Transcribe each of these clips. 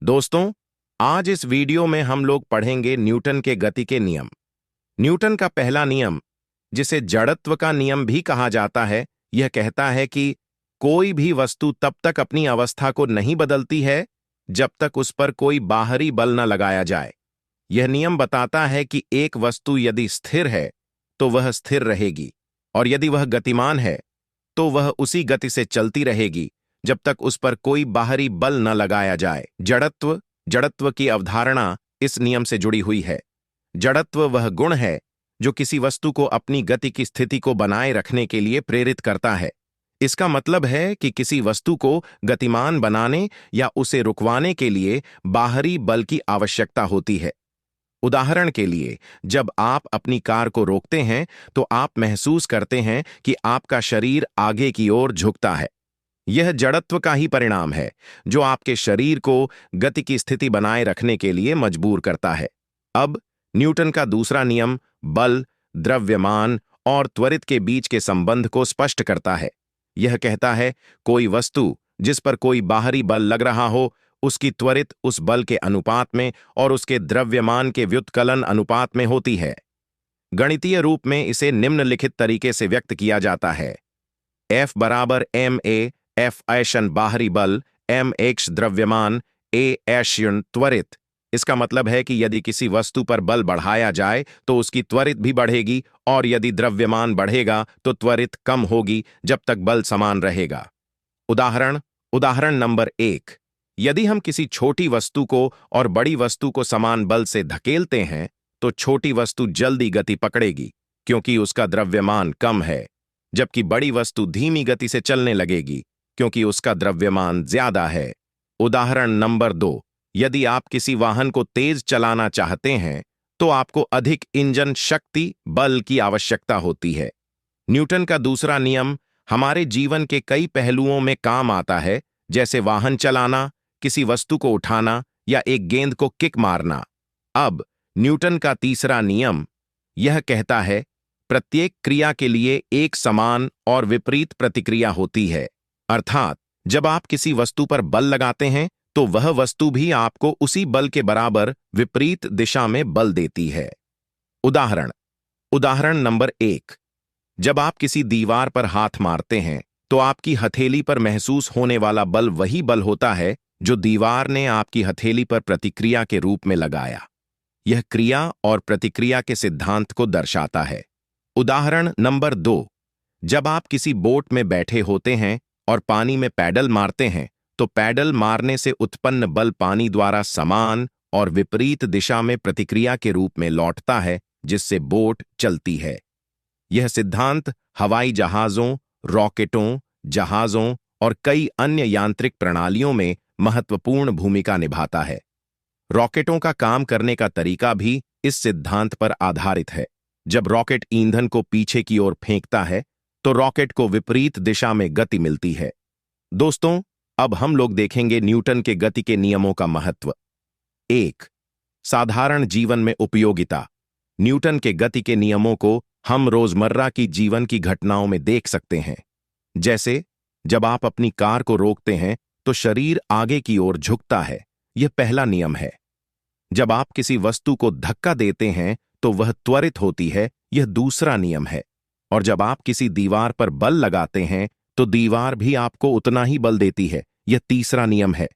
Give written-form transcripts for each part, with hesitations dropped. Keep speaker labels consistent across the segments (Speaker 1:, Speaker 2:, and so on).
Speaker 1: दोस्तों, आज इस वीडियो में हम लोग पढ़ेंगे न्यूटन के गति के नियम। न्यूटन का पहला नियम, जिसे जड़त्व का नियम भी कहा जाता है, यह कहता है कि कोई भी वस्तु तब तक अपनी अवस्था को नहीं बदलती है जब तक उस पर कोई बाहरी बल न लगाया जाए। यह नियम बताता है कि एक वस्तु यदि स्थिर है तो वह स्थिर रहेगी, और यदि वह गतिमान है तो वह उसी गति से चलती रहेगी जब तक उस पर कोई बाहरी बल न लगाया जाए। जड़त्व की अवधारणा इस नियम से जुड़ी हुई है। जड़त्व वह गुण है जो किसी वस्तु को अपनी गति की स्थिति को बनाए रखने के लिए प्रेरित करता है। इसका मतलब है कि किसी वस्तु को गतिमान बनाने या उसे रुकवाने के लिए बाहरी बल की आवश्यकता होती है। उदाहरण के लिए, जब आप अपनी कार को रोकते हैं तो आप महसूस करते हैं कि आपका शरीर आगे की ओर झुकता है। यह जड़त्व का ही परिणाम है जो आपके शरीर को गति की स्थिति बनाए रखने के लिए मजबूर करता है। अब न्यूटन का दूसरा नियम बल, द्रव्यमान और त्वरित के बीच के संबंध को स्पष्ट करता है। यह कहता है, कोई वस्तु जिस पर कोई बाहरी बल लग रहा हो, उसकी त्वरित उस बल के अनुपात में और उसके द्रव्यमान के व्युत्कलन अनुपात में होती है। गणितीय रूप में इसे निम्नलिखित तरीके से व्यक्त किया जाता है: F बराबर ma, F ऐशन बाहरी बल, mx द्रव्यमान, a ऐशन त्वरित। इसका मतलब है कि यदि किसी वस्तु पर बल बढ़ाया जाए तो उसकी त्वरित भी बढ़ेगी, और यदि द्रव्यमान बढ़ेगा तो त्वरित कम होगी जब तक बल समान रहेगा। उदाहरण नंबर 1। यदि हम किसी छोटी वस्तु को और बड़ी वस्तु को समान बल से धकेलते हैं तो छोटी वस्तु जल्दी गति पकड़ेगी क्योंकि उसका द्रव्यमान कम है, जबकि बड़ी वस्तु धीमी गति से चलने लगेगी क्योंकि उसका द्रव्यमान ज्यादा है। उदाहरण नंबर 2। यदि आप किसी वाहन को तेज चलाना चाहते हैं तो आपको अधिक इंजन शक्ति, बल की आवश्यकता होती है। न्यूटन का दूसरा नियम हमारे जीवन के कई पहलुओं में काम आता है, जैसे वाहन चलाना, किसी वस्तु को उठाना या एक गेंद को किक मारना। अब न्यूटन का तीसरा नियम यह कहता है, प्रत्येक क्रिया के लिए एक समान और विपरीत प्रतिक्रिया होती है। अर्थात जब आप किसी वस्तु पर बल लगाते हैं तो वह वस्तु भी आपको उसी बल के बराबर विपरीत दिशा में बल देती है। उदाहरण नंबर 1। जब आप किसी दीवार पर हाथ मारते हैं तो आपकी हथेली पर महसूस होने वाला बल वही बल होता है जो दीवार ने आपकी हथेली पर प्रतिक्रिया के रूप में लगाया। यह क्रिया और प्रतिक्रिया के सिद्धांत को दर्शाता है। उदाहरण नंबर 2। जब आप किसी बोट में बैठे होते हैं और पानी में पैडल मारते हैं तो पैडल मारने से उत्पन्न बल पानी द्वारा समान और विपरीत दिशा में प्रतिक्रिया के रूप में लौटता है, जिससे बोट चलती है। यह सिद्धांत हवाई जहाजों, रॉकेटों, जहाजों और कई अन्य यांत्रिक प्रणालियों में महत्वपूर्ण भूमिका निभाता है। रॉकेटों का काम करने का तरीका भी इस सिद्धांत पर आधारित है। जब रॉकेट ईंधन को पीछे की ओर फेंकता है तो रॉकेट को विपरीत दिशा में गति मिलती है। दोस्तों, अब हम लोग देखेंगे न्यूटन के गति के नियमों का महत्व। 1. साधारण जीवन में उपयोगिता। न्यूटन के गति के नियमों को हम रोजमर्रा की जीवन की घटनाओं में देख सकते हैं। जैसे जब आप अपनी कार को रोकते हैं तो शरीर आगे की ओर झुकता है, यह पहला नियम है। जब आप किसी वस्तु को धक्का देते हैं तो वह त्वरित होती है, यह दूसरा नियम है। और जब आप किसी दीवार पर बल लगाते हैं तो दीवार भी आपको उतना ही बल देती है, यह तीसरा नियम है।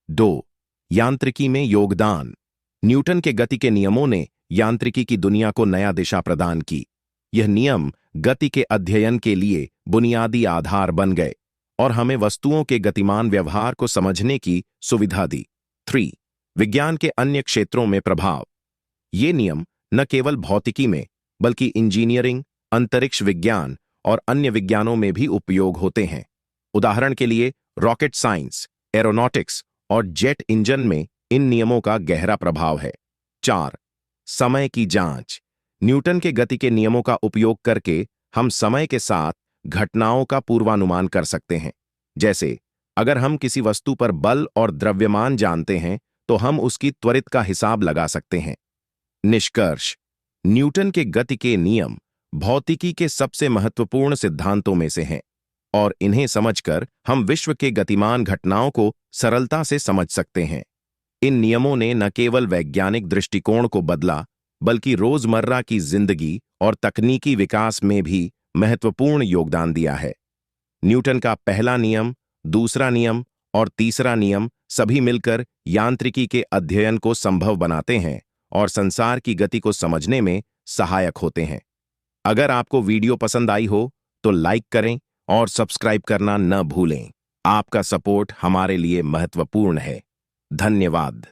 Speaker 1: 2. यांत्रिकी में योगदान। न्यूटन के गति के नियमों ने यांत्रिकी की दुनिया को नया दिशा प्रदान की। यह नियम गति के अध्ययन के लिए बुनियादी आधार बन गए और हमें वस्तुओं के गतिमान व्यवहार को समझने की सुविधा दी। 3. विज्ञान के अन्य क्षेत्रों में प्रभाव। ये नियम न केवल भौतिकी में बल्कि इंजीनियरिंग, अंतरिक्ष विज्ञान और अन्य विज्ञानों में भी उपयोग होते हैं। उदाहरण के लिए रॉकेट साइंस, एरोनॉटिक्स और जेट इंजन में इन नियमों का गहरा प्रभाव है। 4. समय की जांच। न्यूटन के गति के नियमों का उपयोग करके हम समय के साथ घटनाओं का पूर्वानुमान कर सकते हैं। जैसे अगर हम किसी वस्तु पर बल और द्रव्यमान जानते हैं तो हम उसकी त्वरित का हिसाब लगा सकते हैं। निष्कर्ष: न्यूटन के गति के नियम भौतिकी के सबसे महत्वपूर्ण सिद्धांतों में से हैं और इन्हें समझकर हम विश्व के गतिमान घटनाओं को सरलता से समझ सकते हैं। इन नियमों ने न केवल वैज्ञानिक दृष्टिकोण को बदला, बल्कि रोजमर्रा की जिंदगी और तकनीकी विकास में भी महत्वपूर्ण योगदान दिया है। न्यूटन का पहला नियम, दूसरा नियम और तीसरा नियम सभी मिलकर यांत्रिकी के अध्ययन को संभव बनाते हैं और संसार की गति को समझने में सहायक होते हैं। अगर आपको वीडियो पसंद आई हो तो लाइक करें और सब्सक्राइब करना न भूलें। आपका सपोर्ट हमारे लिए महत्वपूर्ण है। धन्यवाद।